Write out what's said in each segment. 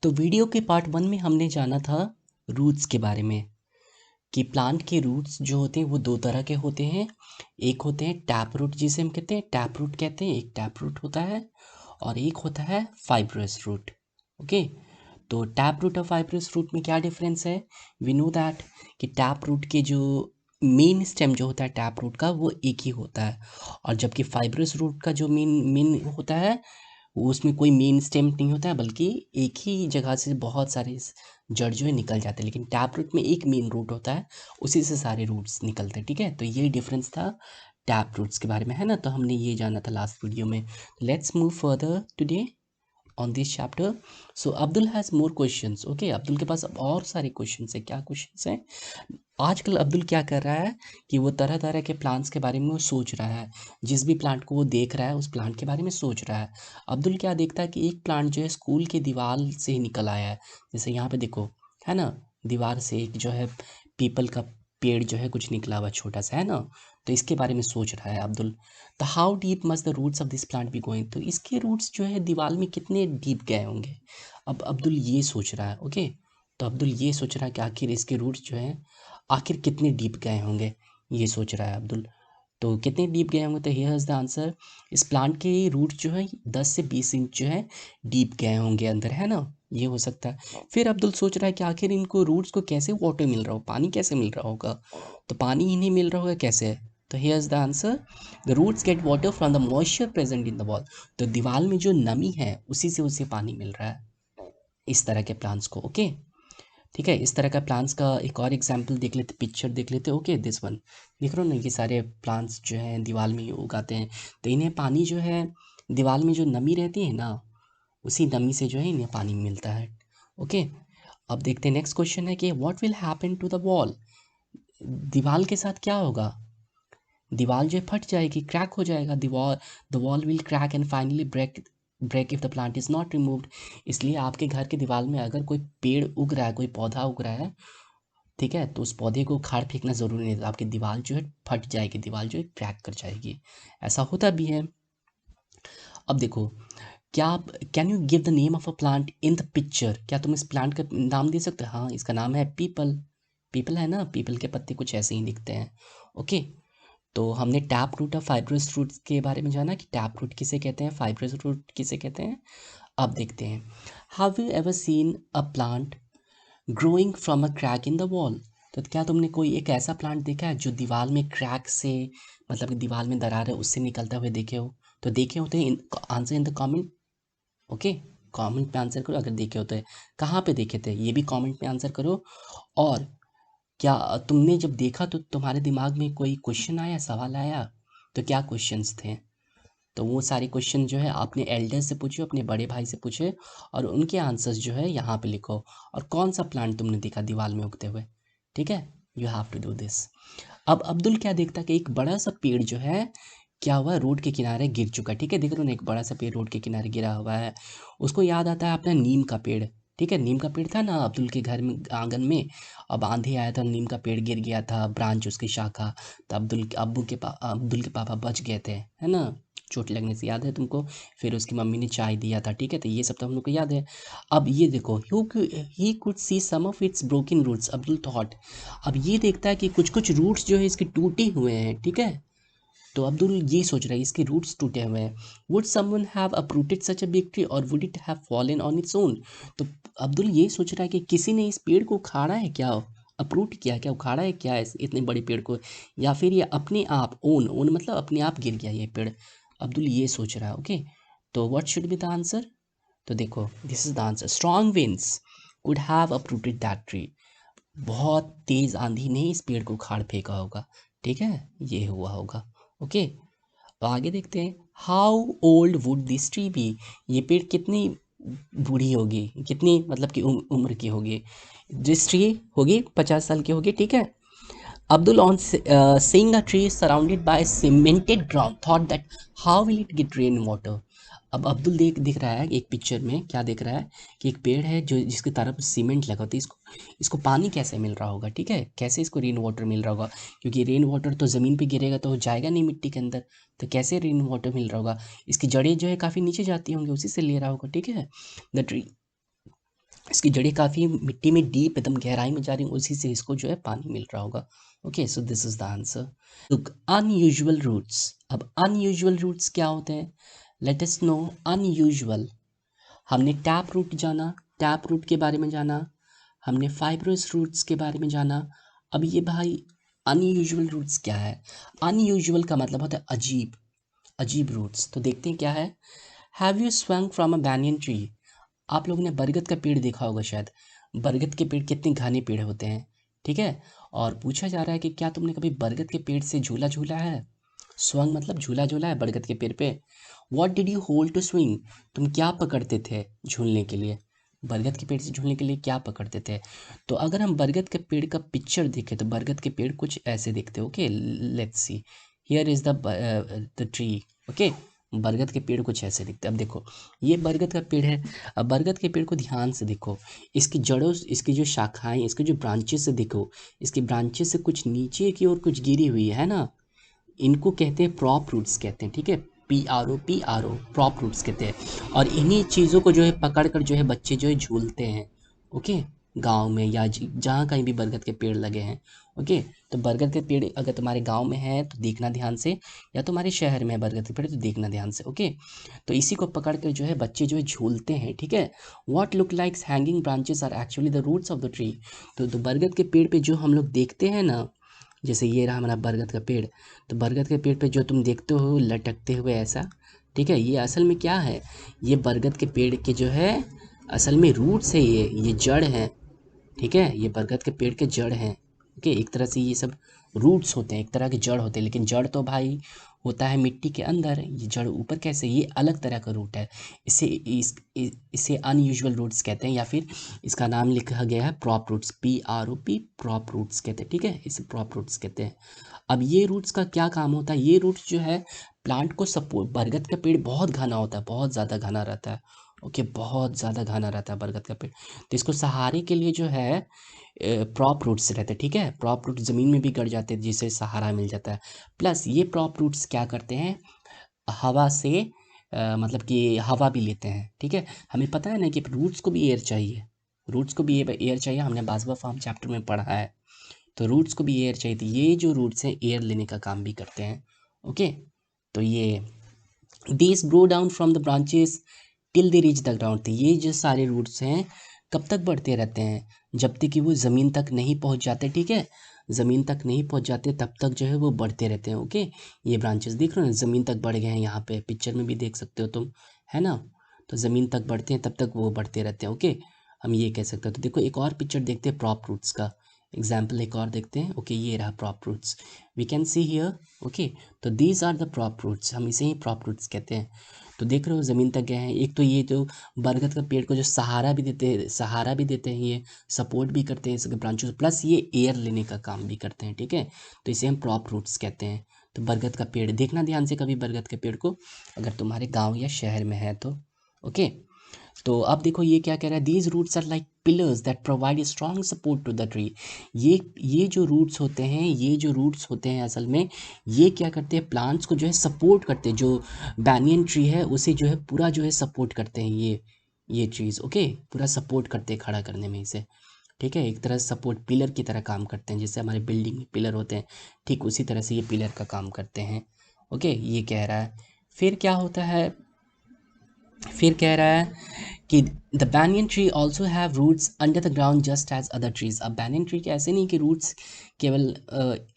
तो वीडियो के पार्ट 1 में हमने जाना था रूट्स के बारे में कि प्लांट के रूट्स जो होते हैं वो दो तरह के होते हैं। एक होते हैं टैप रूट, जिसे हम कहते हैं टैप रूट कहते हैं, एक टैप रूट होता है और एक होता है फाइब्रस रूट। ओके, तो टैप रूट और फाइब्रस रूट में क्या डिफरेंस है? वी नो दैट कि टैप रूट के जो मेन स्टेम जो होता है टैप रूट का वो एक ही होता है, और जबकि फाइब्रस रूट का जो मेन मेन होता है वो उसमें कोई मेन स्टेम नहीं होता है, बल्कि एक ही जगह से बहुत सारे जड़ जो है निकल जाते हैं। लेकिन टैप रूट में एक मेन रूट होता है, उसी से सारे रूट्स निकलते हैं। ठीक है, तो ये डिफरेंस था टैप रूट्स के बारे में, है ना। तो हमने ये जाना था लास्ट वीडियो में। Let's move further today on this chapter. So Abdul has more questions. Okay, Abdul के पास अब और सारे क्वेश्चंस है। क्या क्वेश्चंस हैं? आजकल अब्दुल क्या कर रहा है कि वो तरह तरह के प्लांट्स के बारे में वो सोच रहा है। जिस भी प्लांट को वो देख रहा है उस प्लांट के बारे में सोच रहा है। अब्दुल क्या देखता है कि एक प्लांट जो है स्कूल के दीवार से ही निकल आया है। जैसे यहाँ पे देखो, है ना, दीवार से एक जो है पीपल का पेड़ जो है कुछ निकला हुआ छोटा सा, है ना। तो इसके बारे में सोच रहा है अब्दुल। तो how deep must the roots of this plant be going, तो इसके रूट्स जो है दीवार में कितने डीप गए होंगे। अब अब्दुल ये सोच रहा है। ओके, तो अब्दुल ये सोच रहा है कि आखिर इसके रूट्स जो हैं आखिर कितने डीप गए होंगे, ये सोच रहा है अब्दुल। तो कितने डीप गए होंगे, तो हियर इज द आंसर। इस प्लांट के रूट जो है 10 से 20 इंच जो है डीप गए होंगे अंदर, है ना। ये हो सकता है। फिर अब्दुल सोच रहा है कि आखिर इनको रूट्स को कैसे वाटर मिल रहा हो, पानी कैसे मिल रहा होगा। तो पानी इन्हें मिल रहा होगा कैसे, तो here is the answer. The roots get water from the moisture present in the wall, तो दीवार में जो नमी है उसी से उसे पानी मिल रहा है इस तरह के प्लांट्स को। ओके, ठीक है। इस तरह का प्लांट्स का एक और एग्जाम्पल देख लेते, पिक्चर देख लेते। ओके, दिस वन देख रहे हो ना, ये सारे प्लांट्स जो हैं दीवार में ही उगाते हैं। तो इन्हें पानी जो है दीवार में जो नमी रहती है ना, उसी नमी से जो है इन्हें पानी मिलता है। ओके, अब देखते हैं नेक्स्ट क्वेश्चन है कि what will happen to the wall, दीवार के साथ क्या होगा। दीवार जो है फट जाएगी, क्रैक हो जाएगा। The wall will crack and finally break if the plant is not removed. इसलिए आपके घर के दीवार में अगर कोई पेड़ उग रहा है, कोई पौधा उग रहा है, ठीक है, तो उस पौधे को उखाड़ फेंकना ज़रूरी नहीं है। आपकी दीवार जो है फट जाएगी, दीवार जो है क्रैक कर जाएगी। ऐसा होता भी है। अब देखो, क्या आप can you give the name of a plant in the picture, क्या तुम इस प्लांट का नाम दे सकते हो? हाँ, इसका नाम है पीपल। पीपल है ना, पीपल के पत्ते कुछ ऐसे ही दिखते हैं। ओके, तो हमने टैप रूट और फाइब्रस रूट के बारे में जाना कि टैप रूट किसे कहते हैं, फाइब्रस रूट किसे कहते हैं। अब देखते हैं, have you ever seen a plant growing from a crack in the wall, तो क्या तुमने कोई एक ऐसा प्लांट देखा है जो दीवार में क्रैक से, मतलब कि दीवार में दरार है उससे निकलता हुए देखे हो? तो देखे होते हैं, answer in the comment. Okay, comment में आंसर करो अगर देखे होते हैं। कहाँ पे देखे थे ये भी कमेंट में आंसर करो। और क्या तुमने जब देखा तो तुम्हारे दिमाग में कोई क्वेश्चन आया, सवाल आया? तो क्या क्वेश्चंस थे? तो वो सारे क्वेश्चन जो है अपने एल्डर से पूछो, अपने बड़े भाई से पूछे, और उनके आंसर्स जो है यहाँ पे लिखो। और कौन सा प्लांट तुमने देखा दीवार में उगते हुए, ठीक है। You have to do this. अब अब्दुल क्या देखता कि एक बड़ा सा पेड़ जो है क्या हुआ, रोड के किनारे गिर चुका है। ठीक है, देख रहे हो ना, एक बड़ा सा पेड़ रोड के किनारे गिरा हुआ है। उसको याद आता है अपना नीम का पेड़। ठीक है, नीम का पेड़ था ना अब्दुल के घर में आंगन में। अब आंधी आया था, नीम का पेड़ गिर गया था, ब्रांच उसकी शाखा। तो अब्दुल के पापा बच गए थे, है ना, चोट लगने से, याद है तुमको। फिर उसकी मम्मी ने चाय दिया था। ठीक है, तो ये सब तो हम लोग को याद है। अब ये देखो, he could see some of its broken roots, Abdul thought. अब ये देखता है कि कुछ कुछ रूट्स जो है इसके टूटे हुए हैं। ठीक है, तो अब्दुल ये सोच रहा है इसके रूट्स टूटे हुए हैं। Would someone have uprooted such a big tree और would it have fallen on its own, तो अब्दुल ये सोच रहा है कि किसी ने इस पेड़ को उखाड़ा है क्या, अप्रूट किया क्या, उखाड़ा है क्या इस इतने बड़े पेड़ को, या फिर ये अपने आप ओन मतलब अपने आप गिर गया ये पेड़। अब्दुल ये सोच रहा है। ओके, तो what should be the answer, तो देखो this is the answer. Strong winds could have uprooted that tree, बहुत तेज आंधी ने इस पेड़ को उखाड़ फेंका होगा। ठीक है, ये हुआ होगा। ओके, तो आगे देखते हैं, how old would this tree be, ये पेड़ कितनी बूढ़ी होगी, कितनी मतलब कि उम्र की होगी। दिस ट्री होगी 50 साल की होगी। ठीक है, Abdul on seeing a tree surrounded by cemented ground thought that how will it get rain water। अब अब्दुल दिख रहा है एक पिक्चर में, क्या देख रहा है कि एक पेड़ है जो जिसकी तरफ सीमेंट लगा होता है, इसको पानी कैसे मिल रहा होगा। ठीक है, कैसे इसको रेन वाटर मिल रहा होगा, क्योंकि रेन वाटर तो ज़मीन पे गिरेगा तो जाएगा नहीं मिट्टी के अंदर। तो कैसे रेन वाटर मिल रहा होगा, इसकी जड़ें जो है काफ़ी नीचे जाती होंगी, उसी से ले रहा होगा। ठीक है, द ट्री इसकी जड़ें काफ़ी मिट्टी में डीप एकदम गहराई में जा रही हैं, उसी से इसको जो है पानी मिल रहा होगा। Okay, so this is the answer. Look, unusual roots. अब अनयूजुअल रूट्स क्या होते हैं? Let us know unusual. हमने टैप रूट जाना, टैप रूट के बारे में जाना, हमने फाइब्रस रूट्स के बारे में जाना। अब ये भाई अनयूजुअल रूट्स क्या है? अनयूजुअल का मतलब होता है अजीब, अजीब रूट्स। तो देखते हैं क्या है। Have you swung from a banyan tree? आप लोगों ने बरगद का पेड़ देखा होगा शायद। बरगद के पेड़ कितने घने पेड़ होते हैं, ठीक है। और पूछा जा रहा है कि क्या तुमने कभी बरगद के पेड़ से झूला झूला है? स्वंग मतलब झूला झूला है बरगद के पेड़ पे। What did you hold to swing? तुम क्या पकड़ते थे झूलने के लिए? बरगद के पेड़ से झूलने के लिए क्या पकड़ते थे? तो अगर हम बरगद के पेड़ का पिक्चर देखें तो बरगद के पेड़ कुछ ऐसे दिखते हैं। Okay, let's see, here is the tree. Okay, बरगद के पेड़ कुछ ऐसे दिखते हैं। अब देखो, ये बरगद का पेड़ है। अब बरगद के पेड़ को ध्यान से देखो, इसकी जड़ों, इसकी जो शाखाएं, इसके जो ब्रांचेस से देखो, इसकी ब्रांचेस से कुछ नीचे की ओर कुछ गिरी हुई है ना, इनको कहते हैं प्रॉप रूट्स कहते हैं, ठीक है। P R O prop roots कहते हैं। और इन्हीं चीज़ों को जो है पकड़ कर जो है बच्चे जो है झूलते हैं। ओके, गांव में या जहाँ कहीं भी बरगद के पेड़ लगे हैं। ओके, तो बरगद के पेड़ अगर तुम्हारे गांव में है तो देखना ध्यान से, या तुम्हारे शहर में है बरगद के पेड़ तो देखना ध्यान से। ओके, तो इसी को पकड़ कर जो है बच्चे जो है झूलते हैं, ठीक है। What looks likes hanging branches are actually the roots of the tree. तो बरगद के पेड़ पे जो हम लोग देखते हैं ना, जैसे ये रहा हमारा बरगद का पेड़, तो बरगद के पेड़ पे जो तुम देखते हो लटकते हुए ऐसा, ठीक है, ये असल में क्या है? ये बरगद के पेड़ के जो है असल में रूट्स है, ये जड़ है, ठीक है। ये बरगद के पेड़ के जड़ हैं। ओके, एक तरह से ये सब रूट्स होते हैं, एक तरह के जड़ होते हैं, लेकिन जड़ तो भाई होता है मिट्टी के अंदर, ये जड़ ऊपर कैसे? ये अलग तरह का रूट है। इसे अनयूजुअल रूट्स कहते हैं, या फिर इसका नाम लिखा गया है prop roots, PROP, prop roots कहते हैं, ठीक है, इसे प्रॉप रूट्स कहते हैं। अब ये रूट्स का क्या काम होता है? ये रूट्स जो है प्लांट को सपोर्ट, बरगद का पेड़ बहुत घना होता है, बहुत ज़्यादा घना रहता है। ओके, बहुत ज़्यादा घना रहता है बरगद का पेड़, तो इसको सहारे के लिए जो है प्रॉप रूट्स रहते हैं, ठीक है। प्रॉप रूट ज़मीन में भी गड़ जाते हैं जिससे सहारा मिल जाता है। प्लस ये प्रॉप रूट्स क्या करते हैं, हवा से मतलब कि हवा भी लेते हैं, ठीक है। हमें पता है ना कि रूट्स को भी एयर चाहिए, रूट्स को भी एयर चाहिए, हमने बाजवा फार्म चैप्टर में पढ़ा है। तो रूट्स को भी एयर चाहिए, तो ये जो रूट्स हैं एयर लेने का काम भी करते हैं। ओके, तो ये these grow down from the branches till they reach the ground. तो ये जो सारे रूट्स हैं कब तक बढ़ते रहते हैं? जब तक कि वो ज़मीन तक नहीं पहुंच जाते, ठीक है। ज़मीन तक नहीं पहुंच जाते तब तक जो है वो बढ़ते रहते हैं। ओके, ये ब्रांचेस देख रहे हो ना, ज़मीन तक बढ़ गए हैं, यहाँ पे पिक्चर में भी देख सकते हो तुम, है ना। तो ज़मीन तक बढ़ते हैं तब तक वो बढ़ते रहते हैं। ओके, हम ये कह सकते हैं। तो देखो एक और पिक्चर देखते हैं प्रॉप रूट्स का, एग्जाम्पल एक और देखते हैं। ओके, ये रहा prop roots, we can see here. Okay, तो these are the prop roots, हम इसे ही प्रॉप रूट्स कहते हैं। तो देख रहे हो ज़मीन तक गए हैं। एक तो ये जो बरगद का पेड़ को जो सहारा भी देते हैं, सहारा भी देते हैं, ये सपोर्ट भी करते हैं इसके ब्रांचेस, प्लस ये एयर लेने का काम भी करते हैं, ठीक है। तो इसे हम प्रॉप रूट्स कहते हैं। तो बरगद का पेड़ देखना ध्यान से कभी बरगद के पेड़ को, अगर तुम्हारे गाँव या शहर में है तो। ओके, तो अब देखो ये क्या कह रहा है, these roots are like pillars that provide strong support to the tree. ये जो रूट्स होते हैं, ये जो रूट्स होते हैं असल में ये क्या करते हैं, प्लांट्स को जो है सपोर्ट करते हैं। जो बैनियन ट्री है उसे जो है पूरा जो है सपोर्ट करते हैं ये ट्रीज। ओके, पूरा सपोर्ट करते हैं खड़ा करने में इसे, ठीक है। एक तरह से सपोर्ट पिलर की तरह काम करते हैं, जैसे हमारे बिल्डिंग में पिलर होते हैं, ठीक उसी तरह से ये पिलर का काम करते हैं। ओके, ये कह रहा है। फिर क्या होता है, फिर कह रहा है कि the banyan tree also have roots under the ground just as other trees. अब बैनियन ट्री के ऐसे नहीं कि रूट्स केवल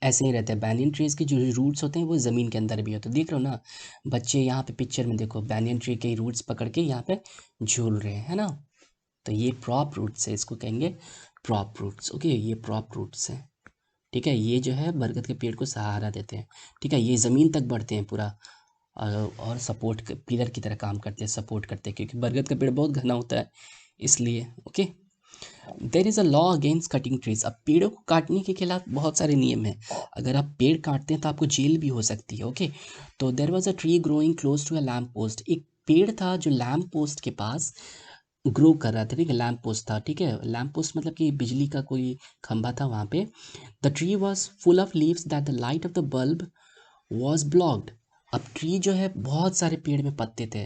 ऐसे ही रहते हैं, बैनियन ट्रीज के जो रूट्स होते हैं वो ज़मीन के अंदर भी होते हैं। देख रहे हो ना बच्चे, यहाँ पे पिक्चर में देखो बैनियन ट्री के रूट्स पकड़ के यहाँ पे झूल रहे हैं, है ना। तो ये प्रॉप रूट्स है, इसको कहेंगे प्रॉप रूट्स। ओके, ये प्रॉप रूट्स हैं, ठीक है। ये जो है बरगद के पेड़ को सहारा देते हैं, ठीक है। ये ज़मीन तक बढ़ते हैं पूरा, और सपोर्ट पिलर की तरह काम करते हैं, सपोर्ट करते हैं, क्योंकि बरगद का पेड़ बहुत घना होता है इसलिए। Okay, there is a law against cutting trees. अब पेड़ों को काटने के खिलाफ बहुत सारे नियम हैं। अगर आप पेड़ काटते हैं तो आपको जेल भी हो सकती है। ओके, तो there was a tree growing close to a lamp post. एक पेड़ था जो लैम्प पोस्ट के पास ग्रो कर रहा था, ठीक है। लैम्प पोस्ट था, ठीक है। लैम्प पोस्ट मतलब कि बिजली का कोई खंभा था वहाँ पे। The tree was full of leaves that the light of the bulb was blocked. अब ट्री जो है बहुत सारे पेड़ में पत्ते थे,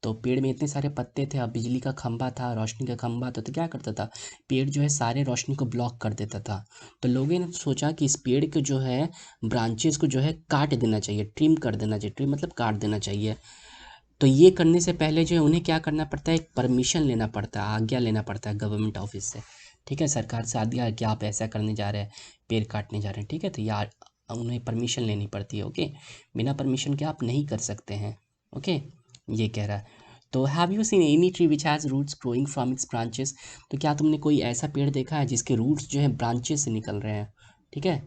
तो पेड़ में इतने सारे पत्ते थे, अब बिजली का खंभा था, रोशनी का खंभा था, तो क्या करता था, पेड़ जो है सारे रोशनी को ब्लॉक कर देता था। तो लोगों ने सोचा कि इस पेड़ को जो है ब्रांचेस को जो है काट देना चाहिए, ट्रिम कर देना चाहिए, ट्रिम मतलब काट देना चाहिए। तो ये करने से पहले जो है उन्हें क्या करना पड़ता है, एक परमिशन लेना पड़ता है, आज्ञा लेना पड़ता है गवर्नमेंट ऑफिस से। ठीक है, सरकार से आज्ञा कि आप ऐसा करने जा रहे हैं, पेड़ काटने जा रहे हैं। ठीक है, तो यार उन्हें परमिशन लेनी पड़ती है। ओके, बिना परमिशन के आप नहीं कर सकते हैं। ओके, ये कह रहा है। तो have you seen any tree which has roots growing from its branches, तो क्या तुमने कोई ऐसा पेड़ देखा है जिसके रूट्स जो है ब्रांचेस से निकल रहे हैं। ठीक है,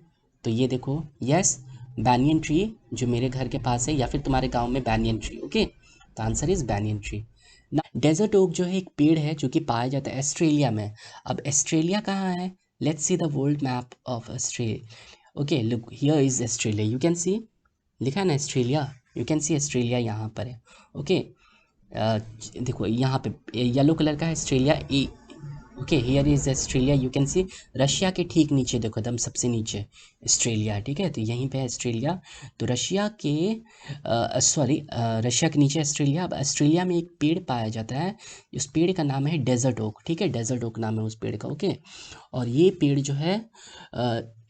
तो ये देखो, यस, बैनियन ट्री जो मेरे घर के पास है, या फिर तुम्हारे गांव में banyan tree. Okay, the answer is banyan tree. Desert oak जो है एक पेड़ है जो कि पाया जाता है ऑस्ट्रेलिया में। अब ऑस्ट्रेलिया कहाँ है, let's see the world map of Australia. Okay, look here is Australia, you can see, लिखा है ना Australia, you can see Australia यहाँ पर है। ओके, देखो यहाँ पे येलो कलर का है Australia. Okay, here is Australia, you can see. Russia के ठीक नीचे देखो, एकदम सबसे नीचे ऑस्ट्रेलिया है। ठीक है, तो यहीं पे है ऑस्ट्रेलिया। तो रशिया के सॉरी रशिया के नीचे ऑस्ट्रेलिया। अब ऑस्ट्रेलिया में एक पेड़ पाया जाता है, उस पेड़ का नाम है डेजर्ट ओक। ठीक है, डेजर्ट ओक नाम है उस पेड़ का। ओके, और ये पेड़ जो है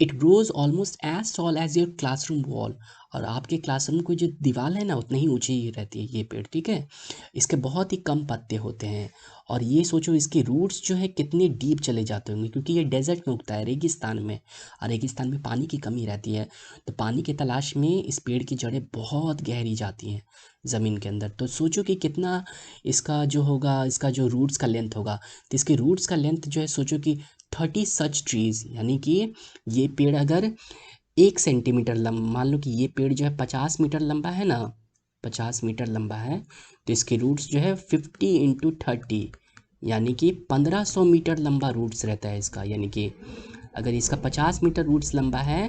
it grows almost as tall as your classroom wall, और आपके क्लासरूम की जो दीवार है ना उतनी ही ऊंची ही रहती है ये पेड़। ठीक है, इसके बहुत ही कम पत्ते होते हैं, और ये सोचो इसके रूट्स जो है कितने डीप चले जाते होंगे, क्योंकि ये डेजर्ट में उगता है, रेगिस्तान में, और रेगिस्तान में पानी की कमी रहती है। तो पानी की तलाश में इस पेड़ की जड़ें बहुत गहरी जाती हैं ज़मीन के अंदर। तो सोचो कि कितना इसका जो होगा, इसका जो रूट्स का लेंथ होगा, तो इसके रूट्स का लेंथ जो है सोचो कि 30 सच ट्रीज, यानी कि ये पेड़ अगर 1 सेंटीमीटर लंबा, मान लो कि ये पेड़ जो है 50 मीटर लंबा है ना, 50 मीटर लंबा है, तो इसके रूट्स जो है 50 × 30, यानी कि 1500 मीटर लंबा रूट्स रहता है इसका। यानी कि अगर इसका 50 मीटर रूट्स लंबा है,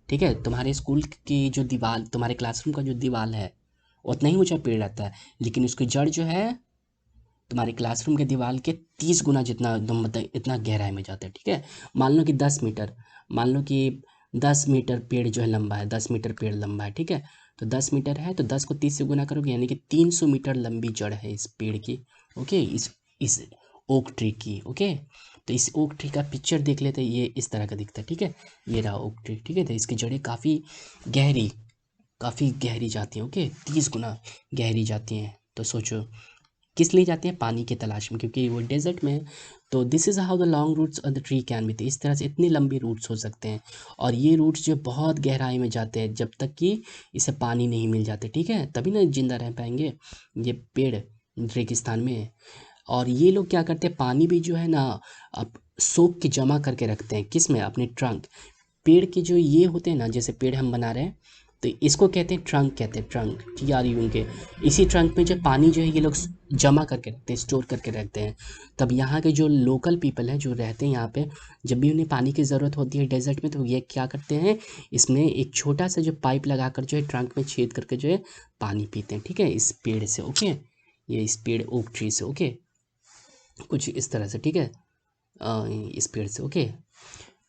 ठीक है, तुम्हारे स्कूल की जो दीवार, तुम्हारे क्लासरूम का जो दीवार है उतना ही ऊंचा पेड़ रहता है, लेकिन उसकी जड़ जो है तुम्हारे क्लासरूम के दीवार के 30 गुना जितना, एकदम मतलब इतना गहराई में जाता है। ठीक है, मान लो कि 10 मीटर, मान लो कि 10 मीटर पेड़ जो है लंबा है, 10 मीटर पेड़ लंबा है। ठीक है, तो 10 मीटर है तो 10 को 30 से गुना करोगे, यानी कि 300 मीटर लंबी जड़ है इस पेड़ की। ओके, इस ओक ट्री की। ओके, तो इस ओक ट्री का पिक्चर देख लेते हैं, ये इस तरह का दिखता है। ठीक है, ये रहा ओक ट्री। ठीक है, तो इसकी जड़ें गहरी काफ़ी गहरी जाती हैं। ओके, 30 गुना गहरी जाती हैं। तो सोचो किस लिए जाती हैं, पानी की तलाश में, क्योंकि वो डेजर्ट में है। तो this is how the long roots of the tree can be, तो इस तरह से इतनी लंबी रूट्स हो सकते हैं, और ये रूट्स जो बहुत गहराई में जाते हैं जब तक कि इसे पानी नहीं मिल जाते। ठीक है, तभी ना जिंदा रह पाएंगे ये पेड़ रेगिस्तान में। और ये लोग क्या करते हैं, पानी भी जो है ना अब सोख के जमा करके रखते हैं, किस में, अपने ट्रंक। पेड़ के जो ये होते हैं ना, जैसे पेड़ हम बना रहे हैं, तो इसको कहते हैं ट्रंक, कहते हैं ट्रंक, TRUNK के। इसी ट्रंक में जो पानी जो है ये लोग जमा करके रखते हैं, स्टोर करके रखते हैं। तब यहाँ के जो लोकल पीपल हैं जो रहते हैं यहाँ पे, जब भी उन्हें पानी की ज़रूरत होती है डेजर्ट में, तो ये क्या करते हैं, इसमें एक छोटा सा जो पाइप लगाकर जो है ट्रंक में छेद करके जो है पानी पीते हैं। ठीक है, इस पेड़ से। ओके, ये इस पेड़ ओक ट्री से। ओके, कुछ इस तरह से। ठीक है, इस पेड़ से। ओके,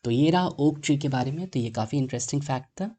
तो ये रहा ओक ट्री के बारे में। तो ये काफ़ी इंटरेस्टिंग फैक्ट था।